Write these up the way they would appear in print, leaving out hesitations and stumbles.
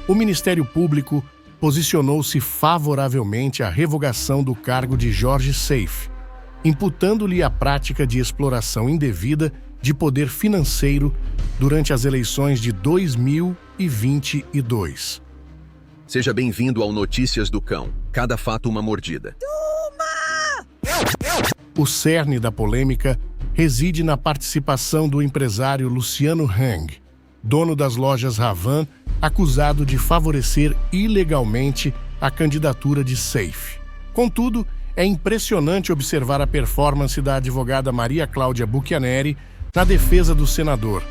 o Ministério Público posicionou-se favoravelmente à revogação do cargo de Jorge Seife, imputando-lhe a prática de exploração indevida de poder financeiro durante as eleições de 2022. Seja bem-vindo ao Notícias do Cão. Cada fato uma mordida. O cerne da polêmica reside na participação do empresário Luciano Hang, dono das lojas Ravan, acusado de favorecer ilegalmente a candidatura de Seife. Contudo, é impressionante observar a performance da advogada Maria Cláudia Buchianeri na defesa do senador,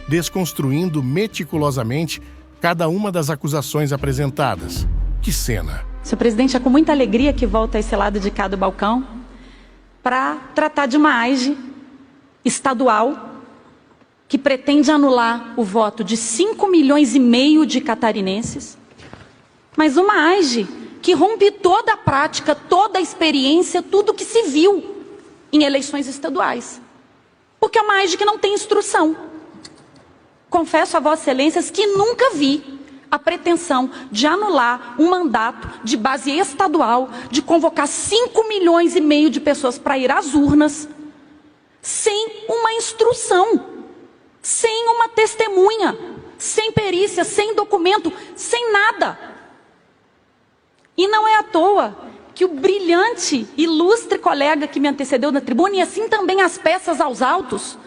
desconstruindo meticulosamente cada uma das acusações apresentadas. Que cena! Senhor presidente, é com muita alegria que volto a esse lado de cá do balcão para tratar de uma AIGE estadual que pretende anular o voto de 5,5 milhões de catarinenses, mas uma AIGE que rompe toda a prática, toda a experiência, tudo que se viu em eleições estaduais. Porque é uma AIGE que não tem instrução. Confesso a Vossas Excelências que nunca vi a pretensão de anular um mandato de base estadual, de convocar 5,5 milhões de pessoas para ir às urnas, sem uma instrução, sem uma testemunha, sem perícia, sem documento, sem nada. E não é à toa que o brilhante, ilustre colega que me antecedeu na tribuna, e assim também as peças aos autos,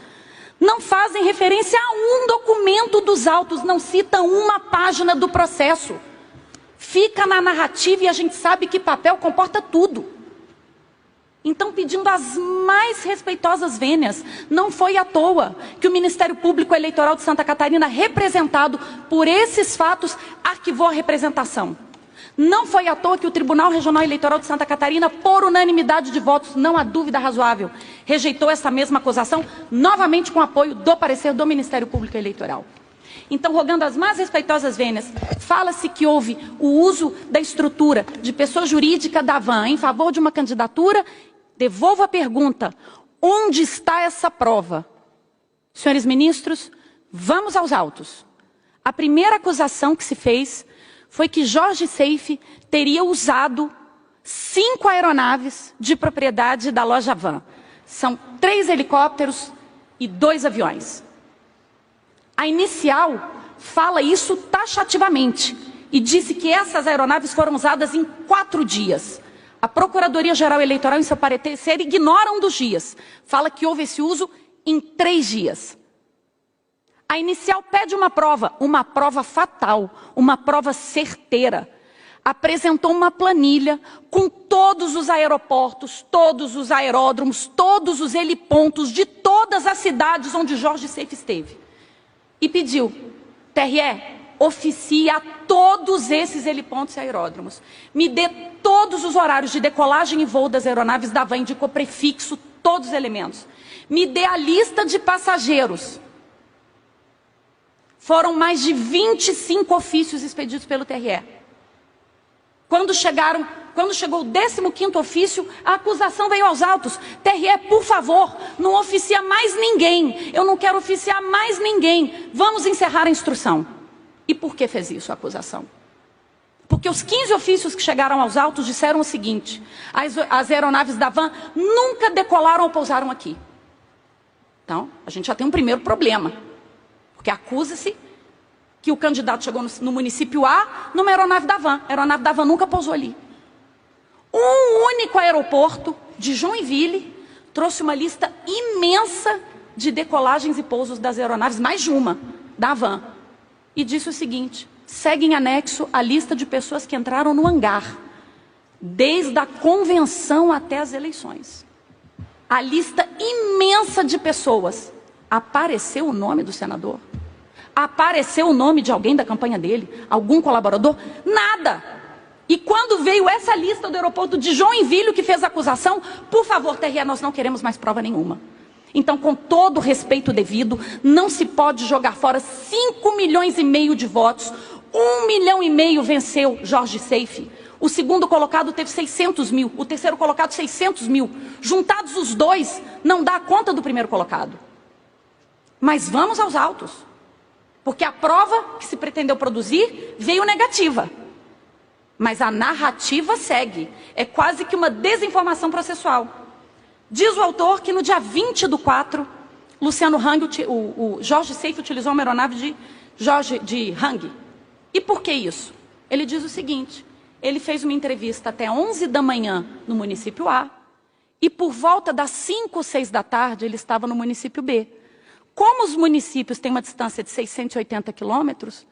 não fazem referência a um documento dos autos, não citam uma página do processo. Fica na narrativa e a gente sabe que papel comporta tudo. Então, pedindo as mais respeitosas vênias, não foi à toa que o Ministério Público Eleitoral de Santa Catarina, representado por esses fatos, arquivou a representação. Não foi à toa que o Tribunal Regional Eleitoral de Santa Catarina, por unanimidade de votos, não há dúvida razoável, rejeitou essa mesma acusação, novamente com apoio do parecer do Ministério Público Eleitoral. Então, rogando as mais respeitosas vênias, fala-se que houve o uso da estrutura de pessoa jurídica da Van em favor de uma candidatura. Devolvo a pergunta: onde está essa prova? Senhores ministros, vamos aos autos. A primeira acusação que se fez foi que Jorge Seife teria usado 5 aeronaves de propriedade da loja Van. São 3 helicópteros e 2 aviões. A inicial fala isso taxativamente e disse que essas aeronaves foram usadas em 4 dias. A Procuradoria-Geral Eleitoral, em seu parecer, ignora um dos dias. Fala que houve esse uso em 3 dias. A inicial pede uma prova fatal, uma prova certeira. Apresentou uma planilha com todos os aeroportos, todos os aeródromos, todos os helipontos de todas as cidades onde Jorge Seife esteve. E pediu: TRE, oficie a todos esses helipontos e aeródromos. Me dê todos os horários de decolagem e voo das aeronaves da Van, indicou prefixo, todos os elementos. Me dê a lista de passageiros. Foram mais de 25 ofícios expedidos pelo TRE. Quando chegou o 15º ofício, a acusação veio aos autos. TRE, por favor, não oficia mais ninguém. Eu não quero oficiar mais ninguém. Vamos encerrar a instrução. E por que fez isso a acusação? Porque os 15 ofícios que chegaram aos autos disseram o seguinte: as aeronaves da Van nunca decolaram ou pousaram aqui. Então, a gente já tem um primeiro problema. Porque acusa-se que o candidato chegou no município A numa aeronave da Van. A aeronave da Van nunca pousou ali. Um único aeroporto de Joinville trouxe uma lista imensa de decolagens e pousos das aeronaves, mais de uma, da Van. E disse o seguinte: segue em anexo a lista de pessoas que entraram no hangar, desde a convenção até as eleições. A lista imensa de pessoas. Apareceu o nome do senador? Apareceu o nome de alguém da campanha dele? Algum colaborador? Nada! E quando veio essa lista do aeroporto de Joinville que fez a acusação, por favor, TRE, nós não queremos mais prova nenhuma. Então, com todo o respeito devido, não se pode jogar fora 5,5 milhões de votos. 1,5 milhão venceu Jorge Seife. O segundo colocado teve 600 mil. O terceiro colocado, 600 mil. Juntados os dois, não dá a conta do primeiro colocado. Mas vamos aos autos. Porque a prova que se pretendeu produzir veio negativa. Mas a narrativa segue. É quase que uma desinformação processual. Diz o autor que no dia 20/4, Luciano Hang, o Jorge Seife utilizou uma aeronave de Hang. E por que isso? Ele diz o seguinte: ele fez uma entrevista até 11 da manhã no município A, e por volta das 5 ou 6 da tarde ele estava no município B. Como os municípios têm uma distância de 680 quilômetros,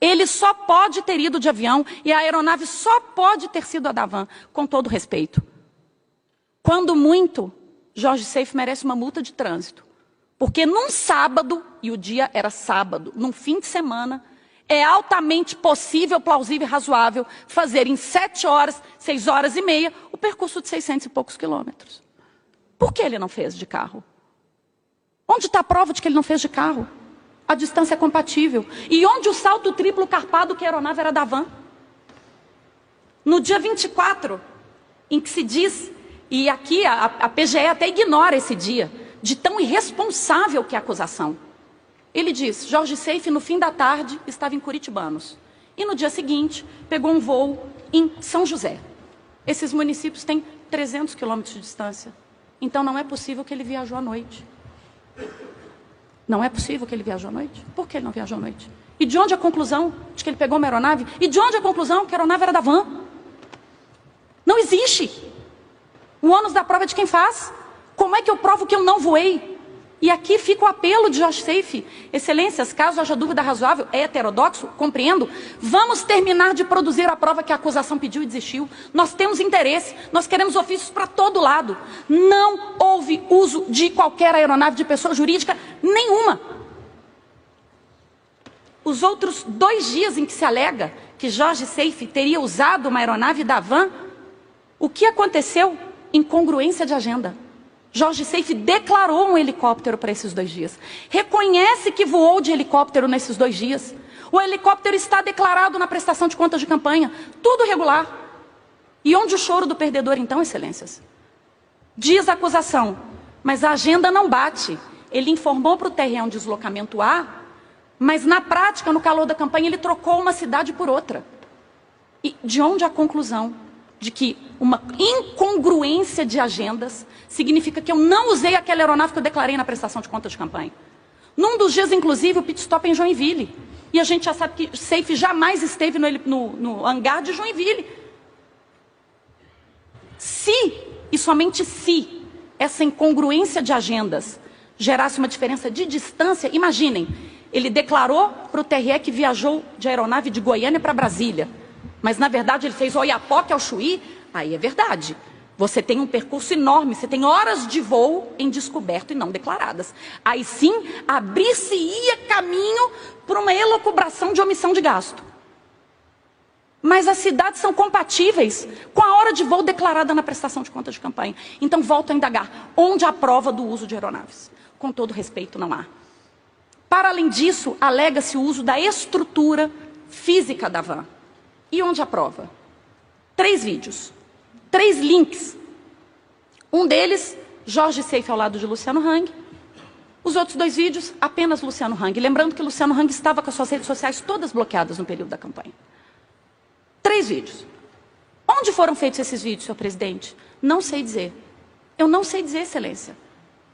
ele só pode ter ido de avião e a aeronave só pode ter sido a da van, com todo respeito. Quando muito, Jorge Seife merece uma multa de trânsito. Porque num sábado, e o dia era sábado, num fim de semana, é altamente possível, plausível e razoável fazer em 7 horas, 6 horas e meia, o percurso de 600 e poucos quilômetros. Por que ele não fez de carro? Onde está a prova de que ele não fez de carro? A distância é compatível. E onde o salto triplo carpado que a aeronave era da van? No dia 24, em que se diz, e aqui a PGE até ignora esse dia, de tão irresponsável que é a acusação. Ele diz: Jorge Seife, no fim da tarde, estava em Curitibanos. E no dia seguinte, pegou um voo em São José. Esses municípios têm 300 quilômetros de distância. Então não é possível que ele viajou à noite. Não é possível que ele viajou à noite. Por que ele não viajou à noite? E de onde a conclusão de que ele pegou uma aeronave? E de onde a conclusão que a aeronave era da van? Não existe. O ônus da prova é de quem faz. Como é que eu provo que eu não voei? E aqui fica o apelo de Jorge Seife. Excelências, caso haja dúvida razoável, é heterodoxo, compreendo. Vamos terminar de produzir a prova que a acusação pediu e desistiu. Nós temos interesse, nós queremos ofícios para todo lado. Não houve uso de qualquer aeronave de pessoa jurídica nenhuma. Os outros 2 dias em que se alega que Jorge Seife teria usado uma aeronave da van, o que aconteceu? Incongruência de agenda. Jorge Seife declarou um helicóptero para esses 2 dias. Reconhece que voou de helicóptero nesses 2 dias. O helicóptero está declarado na prestação de contas de campanha. Tudo regular. E onde o choro do perdedor então, excelências? Diz a acusação, mas a agenda não bate. Ele informou para o TRE um deslocamento A, mas na prática, no calor da campanha, ele trocou uma cidade por outra. E de onde a conclusão de que uma incongruência de agendas significa que eu não usei aquela aeronave que eu declarei na prestação de contas de campanha. Num dos dias, inclusive, o pit stop é em Joinville. E a gente já sabe que Seife jamais esteve no hangar de Joinville. Se, e somente se, essa incongruência de agendas gerasse uma diferença de distância, imaginem, ele declarou para o TRE que viajou de aeronave de Goiânia para Brasília. Mas, na verdade, ele fez Oiapoque ao Chuí. Aí é verdade. Você tem um percurso enorme, você tem horas de voo em descoberto e não declaradas. Aí sim, abrir-se-ia caminho para uma elucubração de omissão de gasto. Mas as cidades são compatíveis com a hora de voo declarada na prestação de contas de campanha. Então, volto a indagar. Onde há prova do uso de aeronaves? Com todo respeito, não há. Para além disso, alega-se o uso da estrutura física da van. E onde a prova? 3 vídeos, 3 links. Um deles, Jorge Seife ao lado de Luciano Hang. Os outros 2 vídeos, apenas Luciano Hang. Lembrando que Luciano Hang estava com as suas redes sociais todas bloqueadas no período da campanha. 3 vídeos. Onde foram feitos esses vídeos, senhor presidente? Não sei dizer. Eu não sei dizer, excelência.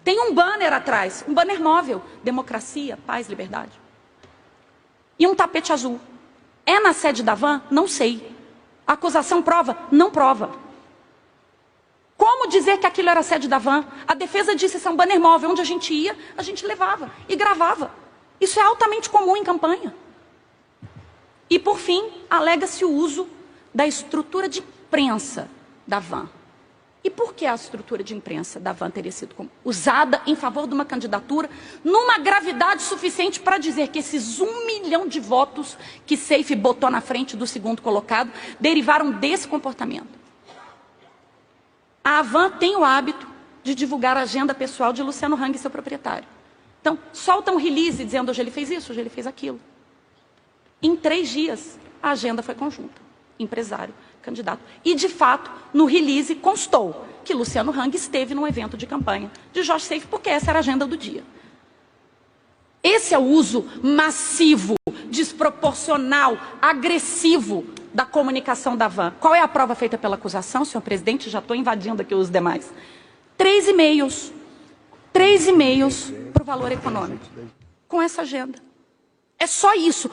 Tem um banner atrás, um banner móvel. Democracia, paz, liberdade. E um tapete azul. É na sede da van? Não sei. A acusação prova? Não prova. Como dizer que aquilo era a sede da van? A defesa disse que é um banner móvel. Onde a gente ia, a gente levava e gravava. Isso é altamente comum em campanha. E, por fim, alega-se o uso da estrutura de imprensa da van. E por que a estrutura de imprensa da van teria sido usada em favor de uma candidatura numa gravidade suficiente para dizer que esses 1 milhão de votos que Seife botou na frente do segundo colocado derivaram desse comportamento? A van tem o hábito de divulgar a agenda pessoal de Luciano Hang, seu proprietário. Então, solta um release dizendo hoje ele fez isso, hoje ele fez aquilo. Em 3 dias, a agenda foi conjunta. Empresário, candidato. E, de fato, no release constou que Luciano Hang esteve num evento de campanha de Jorge Seife, porque essa era a agenda do dia. Esse é o uso massivo, desproporcional, agressivo da comunicação da Van. Qual é a prova feita pela acusação, senhor presidente? Já estou invadindo aqui os demais. 3 e-mails para o valor econômico, com essa agenda. É só isso.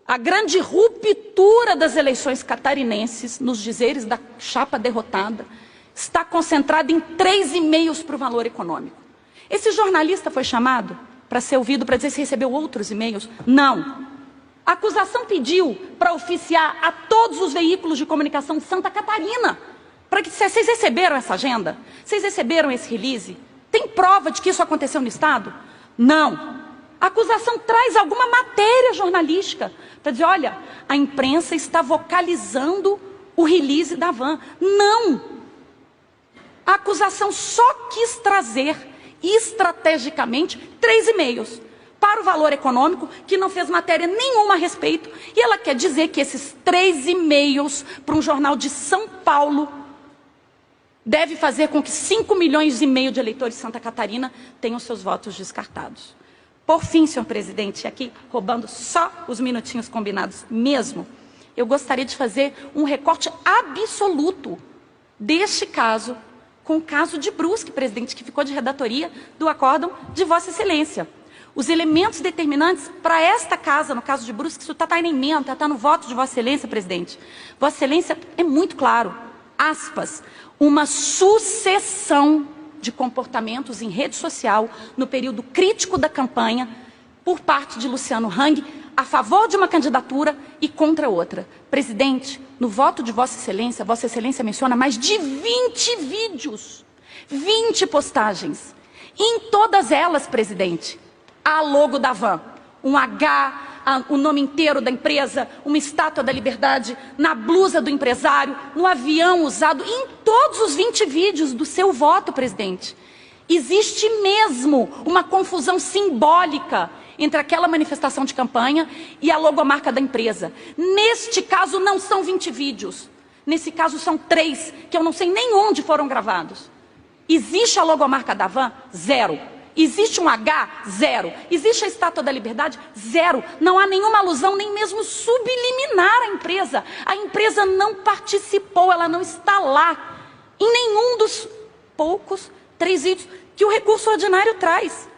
A grande ruptura das eleições catarinenses, nos dizeres da chapa derrotada, está concentrada em 3 e-mails para o valor econômico. Esse jornalista foi chamado para ser ouvido, para dizer se recebeu outros e-mails? Não. A acusação pediu para oficiar a todos os veículos de comunicação de Santa Catarina, para que dissesse: vocês receberam essa agenda? Vocês receberam esse release? Tem prova de que isso aconteceu no Estado? Não. A acusação traz alguma matéria jornalística para dizer: olha, a imprensa está vocalizando o release da Van. Não! A acusação só quis trazer estrategicamente 3 e-mails para o valor econômico, que não fez matéria nenhuma a respeito, e ela quer dizer que esses 3 e-mails para um jornal de São Paulo deve fazer com que 5,5 milhões de eleitores de Santa Catarina tenham seus votos descartados. Por fim, senhor presidente, aqui roubando só os minutinhos combinados mesmo, eu gostaria de fazer um recorte absoluto deste caso com o caso de Brusque, presidente, que ficou de redatoria do acórdão de Vossa Excelência. Os elementos determinantes para esta casa, no caso de Brusque, isso está na emenda, está no voto de Vossa Excelência, presidente. Vossa Excelência é muito claro, aspas, uma sucessão de comportamentos em rede social no período crítico da campanha por parte de Luciano Hang a favor de uma candidatura e contra outra. Presidente, no voto de Vossa Excelência menciona mais de 20 vídeos, 20 postagens. Em todas elas, presidente, há logo da Van, um H, o nome inteiro da empresa, uma estátua da liberdade, na blusa do empresário, no avião usado, em todos os 20 vídeos do seu voto, presidente. Existe mesmo uma confusão simbólica entre aquela manifestação de campanha e a logomarca da empresa. Neste caso não são 20 vídeos, nesse caso são 3, que eu não sei nem onde foram gravados. Existe a logomarca da Van? 0. Existe um H? 0. Existe a Estátua da Liberdade? 0. Não há nenhuma alusão, nem mesmo subliminar à empresa. A empresa não participou, ela não está lá em nenhum dos poucos 3 vídeos que o recurso ordinário traz.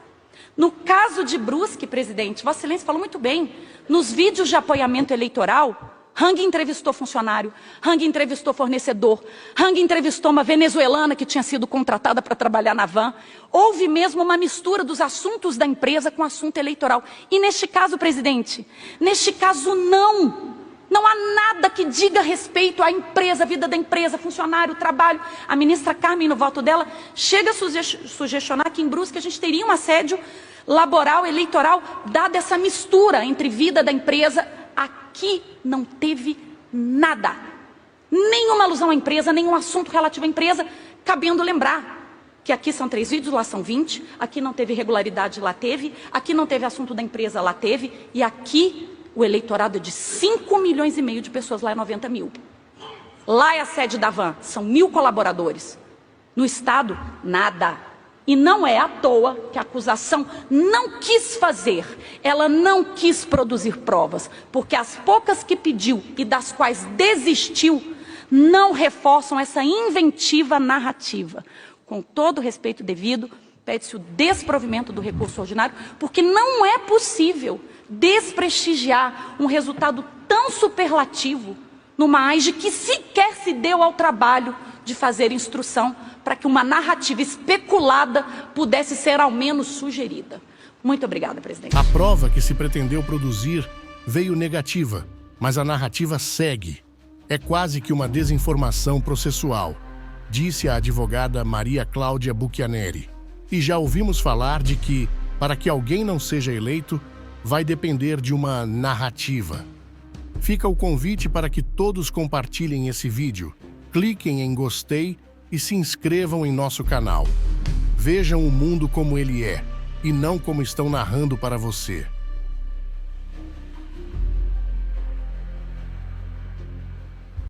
No caso de Brusque, presidente, Vossa Excelência falou muito bem, nos vídeos de apoiamento eleitoral, Hang entrevistou funcionário, Hang entrevistou fornecedor, Hang entrevistou uma venezuelana que tinha sido contratada para trabalhar na Van. Houve mesmo uma mistura dos assuntos da empresa com o assunto eleitoral. E neste caso, presidente, neste caso não há nada que diga respeito à empresa, à vida da empresa, funcionário, trabalho. A ministra Carmen, no voto dela, chega a sugestionar que em Brusque a gente teria um assédio laboral, eleitoral, dada essa mistura entre vida da empresa. Aqui não teve nada, nenhuma alusão à empresa, nenhum assunto relativo à empresa, cabendo lembrar que aqui são 3 vídeos, lá são 20, aqui não teve irregularidade, lá teve, aqui não teve assunto da empresa, lá teve, e aqui o eleitorado é de 5,5 milhões de pessoas, lá é 90 mil. Lá é a sede da Van, são 1.000 colaboradores. No Estado, nada. E não é à toa que a acusação não quis fazer, ela não quis produzir provas, porque as poucas que pediu e das quais desistiu, não reforçam essa inventiva narrativa. Com todo o respeito devido, pede-se o desprovimento do recurso ordinário, porque não é possível desprestigiar um resultado tão superlativo numa AIGE que sequer se deu ao trabalho de fazer instrução para que uma narrativa especulada pudesse ser ao menos sugerida. Muito obrigada, presidente. A prova que se pretendeu produzir veio negativa, mas a narrativa segue. É quase que uma desinformação processual, disse a advogada Maria Cláudia Buchianeri. E já ouvimos falar de que, para que alguém não seja eleito, vai depender de uma narrativa. Fica o convite para que todos compartilhem esse vídeo, cliquem em gostei e se inscrevam em nosso canal. Vejam o mundo como ele é, e não como estão narrando para você.